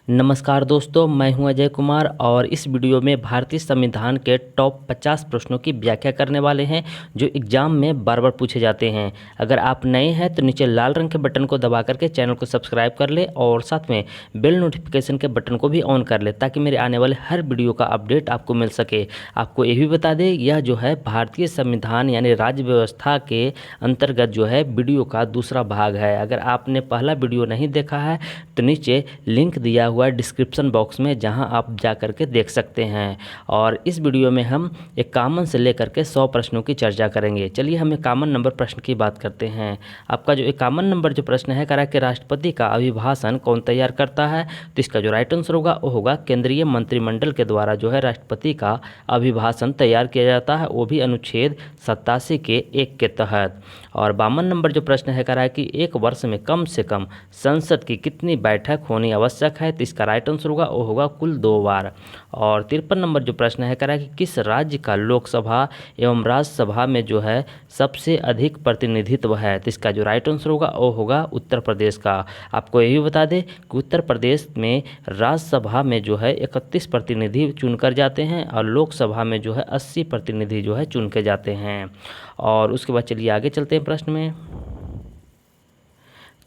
नमस्कार दोस्तों, मैं हूं अजय कुमार और इस वीडियो में भारतीय संविधान के टॉप 50 प्रश्नों की व्याख्या करने वाले हैं जो एग्जाम में बार बार पूछे जाते हैं। अगर आप नए हैं तो नीचे लाल रंग के बटन को दबा करके चैनल को सब्सक्राइब कर ले और साथ में बेल नोटिफिकेशन के बटन को भी ऑन कर ले ताकि मेरे आने वाले हर वीडियो का अपडेट आपको मिल सके। आपको ये भी बता दें, यह जो है भारतीय संविधान यानी राज्य व्यवस्था के अंतर्गत जो है वीडियो का दूसरा भाग है। अगर आपने पहला वीडियो नहीं देखा है तो नीचे लिंक दिया हुआ है डिस्क्रिप्शन बॉक्स में, जहां आप जा करके देख सकते हैं। और इस वीडियो में हम एक कॉमन से लेकर के 100 प्रश्नों की चर्चा करेंगे। चलिए हम एक कॉमन नंबर प्रश्न की बात करते हैं। आपका जो एक कॉमन नंबर जो प्रश्न है कह रहा है कि राष्ट्रपति का अभिभाषण कौन तैयार करता है, तो इसका जो राइट आंसर होगा वो होगा केंद्रीय मंत्रिमंडल के द्वारा जो है राष्ट्रपति का अभिभाषण तैयार किया जाता है, वो भी अनुच्छेद 87 के 1 के तहत। और 52 नंबर जो प्रश्न है कह रहा है कि एक वर्ष में कम से कम संसद की कितनी बैठक होनी आवश्यक है, तो इसका राइट आंसर होगा वो होगा कुल 2 बार। और 53 नंबर जो प्रश्न है कह रहा है कि किस राज्य का लोकसभा एवं राज्यसभा में जो है सबसे अधिक प्रतिनिधित्व है, तो इसका जो राइट आंसर होगा वो होगा उत्तर प्रदेश का। आपको यही बता दें कि उत्तर प्रदेश में राज्यसभा में जो है 31 प्रतिनिधि चुनकर जाते हैं और लोकसभा में जो है 80 प्रतिनिधि जो है चुन के जाते हैं। और उसके बाद चलिए आगे चलते हैं प्रश्न में।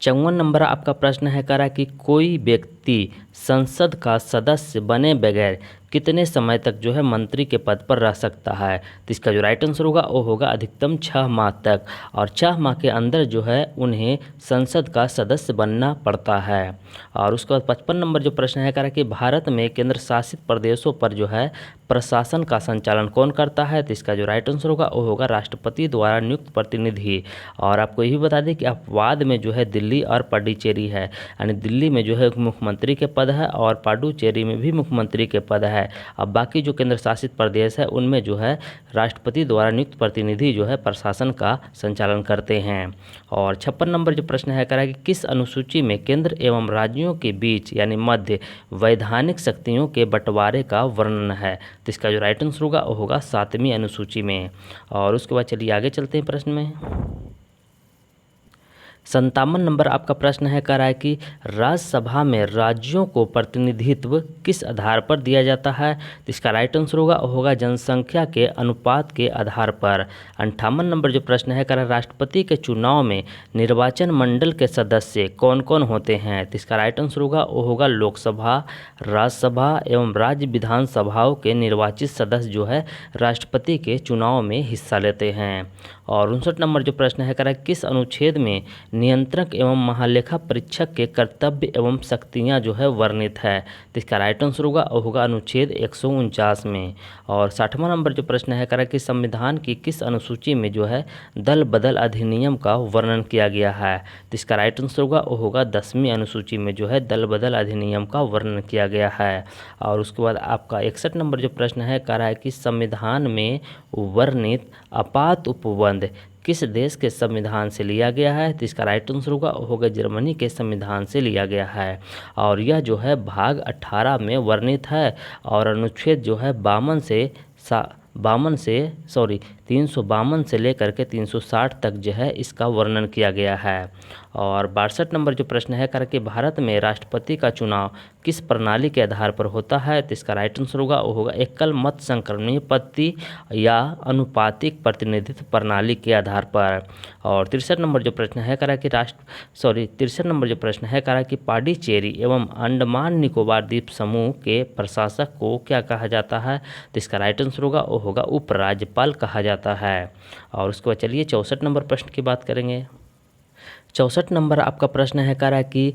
54 नंबर आपका प्रश्न है कह रहा है कि कोई व्यक्ति संसद का सदस्य बने बगैर कितने समय तक जो है मंत्री के पद पर रह सकता है, तो इसका जो राइट आंसर होगा वो होगा अधिकतम 6 माह तक। और 6 माह के अंदर जो है उन्हें संसद का सदस्य बनना पड़ता है। और उसके बाद 55 नंबर जो प्रश्न है कह रहा है कि भारत में केंद्र शासित प्रदेशों पर जो है प्रशासन का संचालन कौन करता है, तो इसका जो राइट आंसर होगा वो होगा राष्ट्रपति द्वारा नियुक्त प्रतिनिधि। और आपको यही बता दें कि अपवाद में जो है दिल्ली और पुडुचेरी है, यानी दिल्ली में जो है मुख्यमंत्री के पद है और पुडुचेरी में भी मुख्यमंत्री के पद है। अब बाकी जो केंद्र शासित प्रदेश है उनमें जो है राष्ट्रपति द्वारा नियुक्त प्रतिनिधि जो है प्रशासन का संचालन करते हैं। और 56 नंबर जो प्रश्न है कह रहा है कि किस अनुसूची में केंद्र एवं राज्यों के बीच यानी मध्य वैधानिक शक्तियों के बंटवारे का वर्णन है, तो इसका जो राइट आंसर होगा वो होगा 7वीं अनुसूची में। और उसके बाद चलिए आगे चलते हैं प्रश्न में। 57 नंबर आपका प्रश्न है कह रहा है कि राज्यसभा में राज्यों को प्रतिनिधित्व किस आधार पर दिया जाता है, तो इसका राइट आंसर होगा जनसंख्या के अनुपात के आधार पर। 58 नंबर जो प्रश्न है कह रहा है राष्ट्रपति के चुनाव में निर्वाचन मंडल के सदस्य कौन कौन होते हैं, तो इसका राइट आंसर होगा लोकसभा, राज्यसभा एवं राज्य विधानसभाओं के निर्वाचित सदस्य जो है राष्ट्रपति के चुनाव में हिस्सा लेते हैं। और 59 नंबर जो प्रश्न है कह रहा है किस अनुच्छेद में नियंत्रक एवं महालेखा परीक्षक के कर्तव्य एवं शक्तियां जो है वर्णित है, तो इसका राइट आंसर होगा अनुच्छेद 149 में। और 60वां नंबर जो प्रश्न है कह रहा है कि संविधान की किस अनुसूची में जो है दल बदल अधिनियम का वर्णन किया गया है, तो इसका राइट आंसर होगा 10वीं अनुसूची में जो है दल बदल अधिनियम का वर्णन किया गया है। और उसके बाद आपका 61 नंबर जो प्रश्न है कह रहा है कि संविधान में वर्णित आपात उपबंध किस देश के संविधान से लिया गया है, तो इसका राइट आंसर होगा जर्मनी के संविधान से लिया गया है। और यह जो है भाग 18 में वर्णित है और अनुच्छेद जो है 352 से लेकर के 360 तक जो है इसका वर्णन किया गया है। और 62 नंबर जो प्रश्न है कह रहा है कि भारत में राष्ट्रपति का चुनाव किस प्रणाली के आधार पर होता है, तो इसका राइट आंसर होगा एकल मत संक्रमणीय पद्धति या अनुपातिक प्रतिनिधित्व प्रणाली के आधार पर। और 63 नंबर जो प्रश्न है कह रहा है कि 63 नंबर जो प्रश्न है कह रहा है कि पांडिचेरी एवं अंडमान निकोबार द्वीप समूह के प्रशासक को क्या कहा जाता है, तो इसका राइट आंसर होगा उपराज्यपाल कहा जाता है। और उसके बाद चलिए 64 नंबर प्रश्न की बात करेंगे। 64 नंबर आपका प्रश्न है कह रहा है कि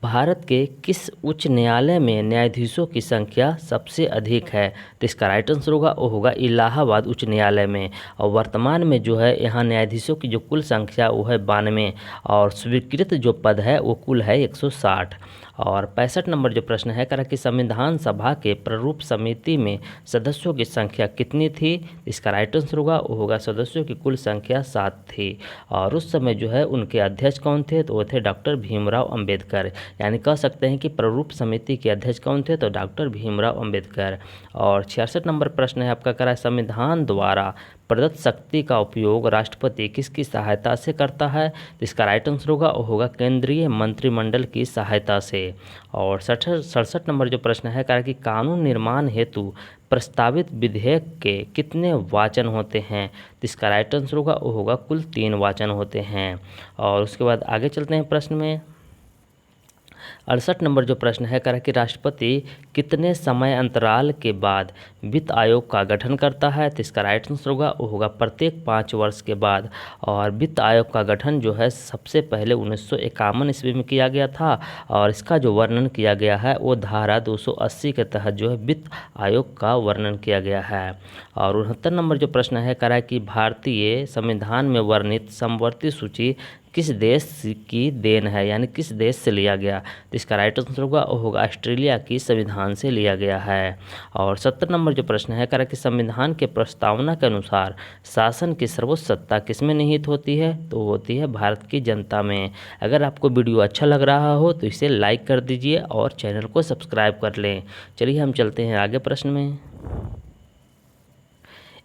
भारत के किस उच्च न्यायालय में न्यायाधीशों की संख्या सबसे अधिक है, तो इसका राइट आंसर होगा इलाहाबाद उच्च न्यायालय में। और वर्तमान में जो है यहाँ न्यायाधीशों की जो कुल संख्या वो है 92 और स्वीकृत जो पद है वो कुल है 160। और 65 नंबर जो प्रश्न है कह रहा कि संविधान सभा के प्रारूप समिति में सदस्यों की संख्या कितनी थी, इसका राइट आंसर होगा सदस्यों की कुल संख्या 7 थी। और उस समय जो है उनके अध्यक्ष कौन थे, तो वो थे डॉक्टर भीमराव अंबेडकर। यानी कह सकते हैं कि प्रारूप समिति के अध्यक्ष कौन थे, तो डॉक्टर भीमराव अंबेडकर। और 66 नंबर प्रश्न है आपका कह रहा है संविधान द्वारा प्रदत्त शक्ति का उपयोग राष्ट्रपति किसकी सहायता से करता है? तो इसका राइट आंसर होगा वो होगा केंद्रीय मंत्रिमंडल की सहायता से। और 67 नंबर जो प्रश्न है कह रहा है कि कानून निर्माण हेतु प्रस्तावित विधेयक के कितने वाचन होते हैं? तो इसका राइट आंसर होगा वो होगा कुल 3 वाचन होते हैं। और उसके बाद आगे चलते हैं प्रश्न में। 68 नंबर जो प्रश्न है कह रहा है कि राष्ट्रपति कितने समय अंतराल के बाद वित्त आयोग का गठन करता है? तो इसका राइट आंसर होगा वो होगा प्रत्येक 5 वर्ष के बाद। और वित्त आयोग का गठन जो है सबसे पहले 1951 ईस्वी में किया गया था। और इसका जो वर्णन किया गया है वो धारा 280 के तहत जो है वित्त आयोग का वर्णन किया गया है। और 69 नंबर जो प्रश्न है कह रहा है कि भारतीय संविधान में वर्णित समवर्ती सूची किस देश की देन है, यानी किस देश से लिया गया? तो इसका राइट आंसर होगा वो होगा ऑस्ट्रेलिया की संविधान से लिया गया है। और 70 नंबर जो प्रश्न है कह रहा है कि संविधान के प्रस्तावना के अनुसार शासन की सर्वोच्च सत्ता किसमें निहित होती है? तो होती है भारत की जनता में। अगर आपको वीडियो अच्छा लग रहा हो तो इसे लाइक कर दीजिए और चैनल को सब्सक्राइब कर लें। चलिए हम चलते हैं आगे प्रश्न में।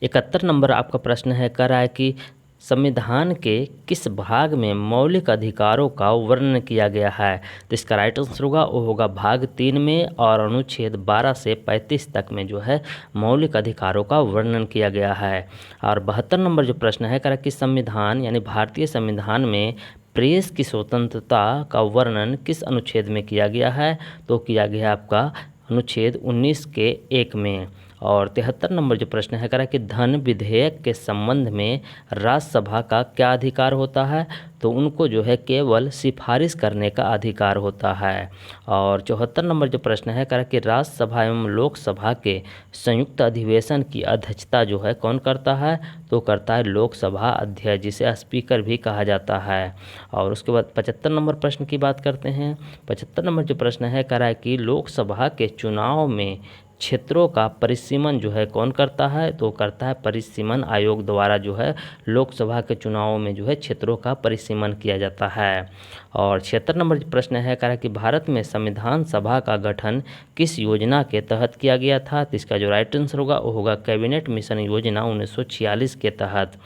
71 नंबर आपका प्रश्न है कह रहा है कि संविधान के किस भाग में मौलिक अधिकारों का वर्णन किया गया है? तो इसका राइट आंसर होगा वो होगा भाग 3 में। और अनुच्छेद 12 से 35 तक में जो है मौलिक अधिकारों का वर्णन किया गया है। और 72 नंबर जो प्रश्न है कह रहा है कि संविधान यानी भारतीय संविधान में प्रेस की स्वतंत्रता का वर्णन किस अनुच्छेद में किया गया है? तो किया गया आपका अनुच्छेद 19 के 1 में। और 73 नंबर जो प्रश्न है कह रहा है कि धन विधेयक के संबंध में राज्यसभा का क्या अधिकार होता है? तो उनको जो है केवल सिफारिश करने का अधिकार होता है। और 74 नंबर जो प्रश्न है कह रहा है कि राज्यसभा एवं लोकसभा के संयुक्त अधिवेशन की अध्यक्षता जो है कौन करता है? तो करता है लोकसभा अध्यक्ष, जिसे स्पीकर भी कहा जाता है। और उसके बाद 75 नंबर प्रश्न की बात करते हैं। 75 नंबर जो प्रश्न है कह रहा है कि लोकसभा के चुनाव में क्षेत्रों का परिसीमन जो है कौन करता है? तो करता है परिसीमन आयोग द्वारा जो है लोकसभा के चुनाव में जो है क्षेत्रों का परिसीमन किया जाता है। और 76 नंबर प्रश्न है कह रहा है कि भारत में संविधान सभा का गठन किस योजना के तहत किया गया था? तो इसका जो राइट आंसर होगा वो होगा कैबिनेट मिशन योजना 1946 के तहत।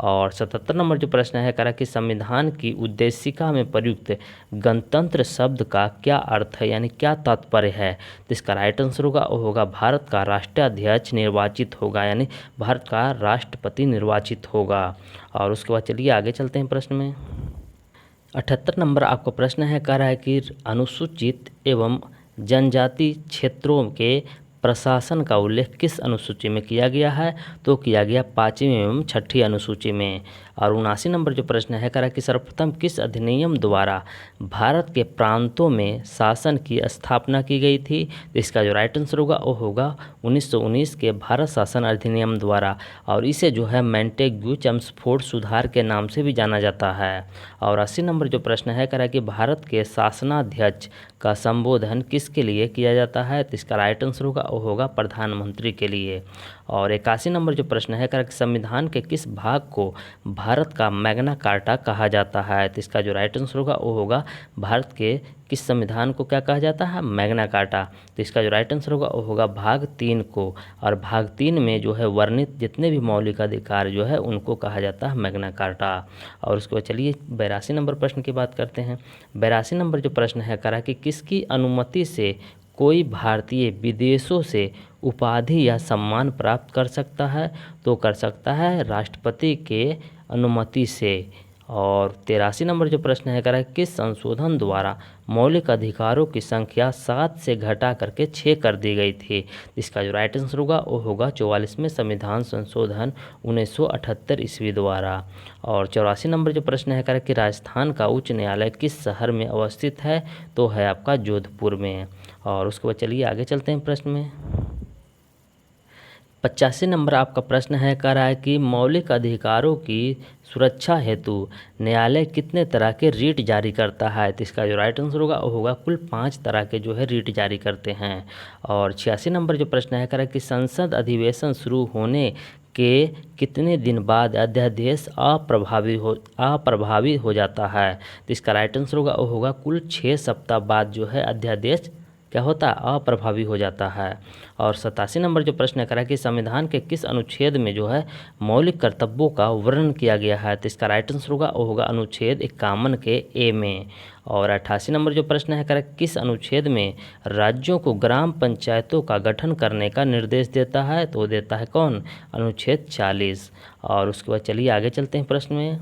और 77 नंबर जो प्रश्न है कह रहा है कि संविधान की उद्देशिका में प्रयुक्त गणतंत्र शब्द का क्या अर्थ है, यानी क्या तात्पर्य है? तो इसका राइट आंसर होगा वो होगा भारत का राष्ट्राध्यक्ष निर्वाचित होगा, यानी भारत का राष्ट्रपति निर्वाचित होगा। और उसके बाद चलिए आगे चलते हैं प्रश्न में। 78 नंबर आपका प्रश्न है कह रहा है कि अनुसूचित एवं जनजाति क्षेत्रों के प्रशासन का उल्लेख किस अनुसूची में किया गया है? तो किया गया 5वीं एवं 6ठी अनुसूची में। और 79 नंबर जो प्रश्न है कह रहा है कि सर्वप्रथम किस अधिनियम द्वारा भारत के प्रांतों में शासन की स्थापना की गई थी? तो इसका जो राइट आंसर होगा वो होगा 1919 के भारत शासन अधिनियम द्वारा। और इसे जो है मैंटेग्यू चम्सफोर्ड सुधार के नाम से भी जाना जाता है। और 80 नंबर जो प्रश्न है कह रहा है कि भारत के शासनाध्यक्ष का संबोधन किसके लिए किया जाता है? तो इसका राइट आंसर होगा वो होगा प्रधानमंत्री के लिए। और 81 नंबर जो प्रश्न है कह रहा है कि संविधान के किस भाग को भारत का मैग्ना कार्टा कहा जाता है? तो इसका जो राइट आंसर होगा वो होगा भारत के किस संविधान को क्या कहा जाता है? Magna carta. तो इसका जो राइट आंसर होगा वो होगा भाग 3 को। और भाग 3 में जो है वर्णित जितने भी मौलिक अधिकार जो है उनको कहा जाता है मैग्ना कार्टा। और उसके बाद चलिए 82 नंबर प्रश्न की बात करते हैं। 82 नंबर जो प्रश्न है कह रहा है कि किसकी अनुमति से कोई भारतीय विदेशों से उपाधि या सम्मान प्राप्त कर सकता है? तो कर सकता है राष्ट्रपति के अनुमति से। और 83 नंबर जो प्रश्न है कह रहा है किस संशोधन द्वारा मौलिक अधिकारों की संख्या 7 से घटा करके 6 कर दी गई थी? इसका जो राइट आंसर होगा वो होगा 44वें संविधान संशोधन 1978 ईस्वी द्वारा। और 84 नंबर जो प्रश्न है कह रहा है कि राजस्थान का उच्च न्यायालय किस शहर में अवस्थित है? तो है आपका जोधपुर में। और उसके बाद चलिए आगे चलते हैं प्रश्न में। 85 नंबर आपका प्रश्न है कह रहा है कि मौलिक अधिकारों की सुरक्षा हेतु न्यायालय कितने तरह के रीट जारी करता है? तो इसका जो राइट आंसर होगा वो होगा कुल 5 तरह के जो है रीट जारी करते हैं। और 86 नंबर जो प्रश्न है कह रहा है कि संसद अधिवेशन शुरू होने के कितने दिन बाद अध्यादेश अप्रभावी हो जाता है? तो इसका राइट आंसर होगा वो होगा कुल 6 सप्ताह बाद जो है अध्यादेश क्या होता है, अप्रभावी हो जाता है। और 87 नंबर जो प्रश्न करा कि संविधान के किस अनुच्छेद में जो है मौलिक कर्तव्यों का वर्णन किया गया है, तो इसका राइट आंसर होगा वो होगा अनुच्छेद 51 के ए में। और 88 नंबर जो प्रश्न है करा किस अनुच्छेद में राज्यों को ग्राम पंचायतों का गठन करने का निर्देश देता है, तो देता है कौन, अनुच्छेद 40। और उसके बाद चलिए आगे चलते हैं प्रश्न में।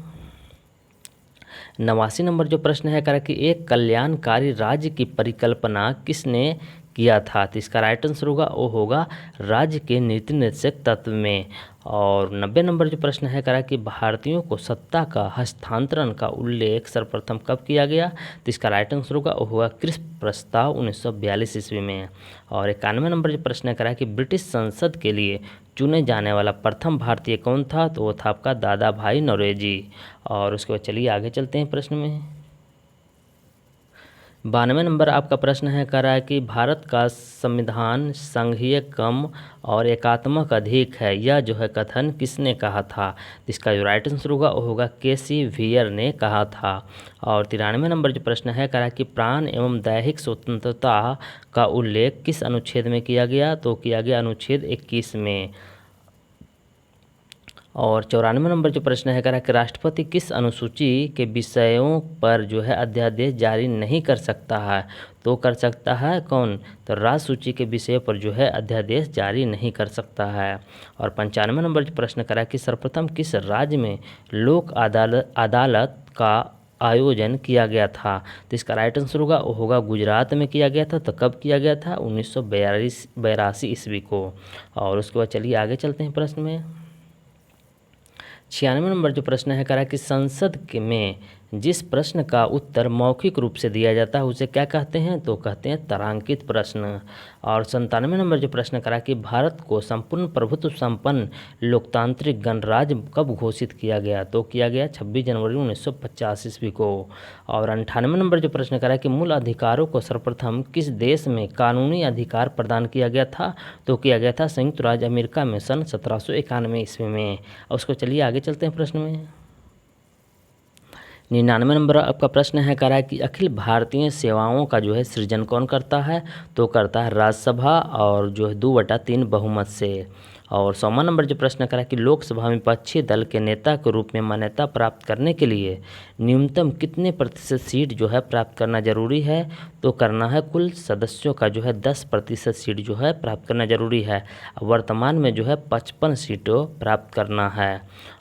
89 नंबर जो प्रश्न है करा कि एक कल्याणकारी राज्य की परिकल्पना किसने किया था, तो इसका राइट आंसर होगा वो होगा राज्य के नीति निर्देशक तत्व में। और 90 नंबर जो प्रश्न है करा कि भारतीयों को सत्ता का हस्तांतरण का उल्लेख सर्वप्रथम कब किया गया, तो इसका राइट आंसर होगा वो होगा क्रिस्प प्रस्ताव 1942 ईस्वी में। और 91 नंबर जो प्रश्न है करा कि ब्रिटिश संसद के लिए चुने जाने वाला प्रथम भारतीय कौन था, तो वो था आपका दादा भाई नौरोजी। और उसके बाद चलिए आगे चलते हैं प्रश्न में। 92 नंबर आपका प्रश्न है कह रहा है कि भारत का संविधान संघीय कम और एकात्मक अधिक है, यह जो है कथन किसने कहा था, इसका जो राइट आंसर होगा वो होगा केसी वियर ने कहा था। और 93 नंबर जो प्रश्न है कह रहा है कि प्राण एवं दैहिक स्वतंत्रता का उल्लेख किस अनुच्छेद में किया गया, तो किया गया अनुच्छेद 21 में। और 94 नंबर जो प्रश्न है कह रहा है कि राष्ट्रपति किस अनुसूची के विषयों पर जो है अध्यादेश जारी नहीं कर सकता है, तो कर सकता है कौन, तो राज्य सूची के विषय पर जो है अध्यादेश जारी नहीं कर सकता है। और 95 नंबर जो प्रश्न करा कि सर्वप्रथम किस राज्य में लोक अदालत का आयोजन किया गया था, तो इसका राइट आंसर होगा वो होगा गुजरात में किया गया था। तो कब किया गया था, 1982 ईस्वी को। और उसके बाद चलिए आगे चलते हैं प्रश्न में। 96 नंबर जो प्रश्न है कह रहा है कि संसद में जिस प्रश्न का उत्तर मौखिक रूप से दिया जाता है उसे क्या कहते हैं, तो कहते हैं तारांकित प्रश्न। और 97 नंबर जो प्रश्न करा कि भारत को संपूर्ण प्रभुत्व संपन्न लोकतांत्रिक गणराज्य कब घोषित किया गया, तो किया गया 26 जनवरी 1950 ईस्वी को। और 98 नंबर जो प्रश्न करा कि मूल अधिकारों को सर्वप्रथम किस देश में कानूनी अधिकार प्रदान किया गया था, तो किया गया था संयुक्त राज्य अमेरिका में सन 1791 ईस्वी में। और उसको चलिए आगे चलते हैं प्रश्न में। 99 नंबर आपका प्रश्न है कह रहा है कि अखिल भारतीय सेवाओं का जो है सृजन कौन करता है, तो करता है राज्यसभा और जो है 2/3 बहुमत से। और 100वां नंबर जो प्रश्न करा कि लोकसभा में विपक्षी दल के नेता के रूप में मान्यता प्राप्त करने के लिए न्यूनतम कितने प्रतिशत सीट जो है प्राप्त करना जरूरी है, तो करना है कुल सदस्यों का जो है 10% सीट जो है प्राप्त करना जरूरी है। वर्तमान में जो है 55 सीटों प्राप्त करना है।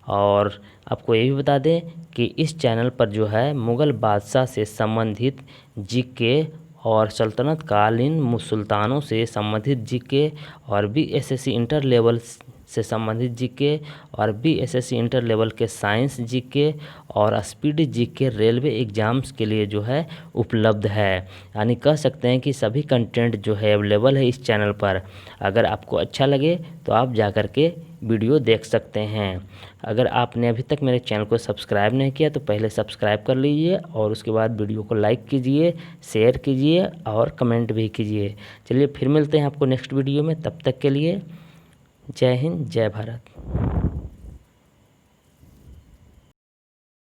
और आपको ये भी बता दें कि इस चैनल पर जो है मुग़ल बादशाह से संबंधित जीके और सल्तनत कालीन सुल्तानों से संबंधित जीके और भी एसएससी इंटर लेवल से संबंधित जीके और भी एसएससी इंटर लेवल के साइंस जीके और स्पीड जीके रेलवे एग्ज़ाम्स के लिए जो है उपलब्ध है। यानी कह सकते हैं कि सभी कंटेंट जो है अवेलेबल है इस चैनल पर। अगर आपको अच्छा लगे तो आप जा कर के वीडियो देख सकते हैं। अगर आपने अभी तक मेरे चैनल को सब्सक्राइब नहीं किया तो पहले सब्सक्राइब कर लीजिए और उसके बाद वीडियो को लाइक कीजिए, शेयर कीजिए और कमेंट भी कीजिए। चलिए फिर मिलते हैं आपको नेक्स्ट वीडियो में, तब तक के लिए जय हिंद, जय भारत।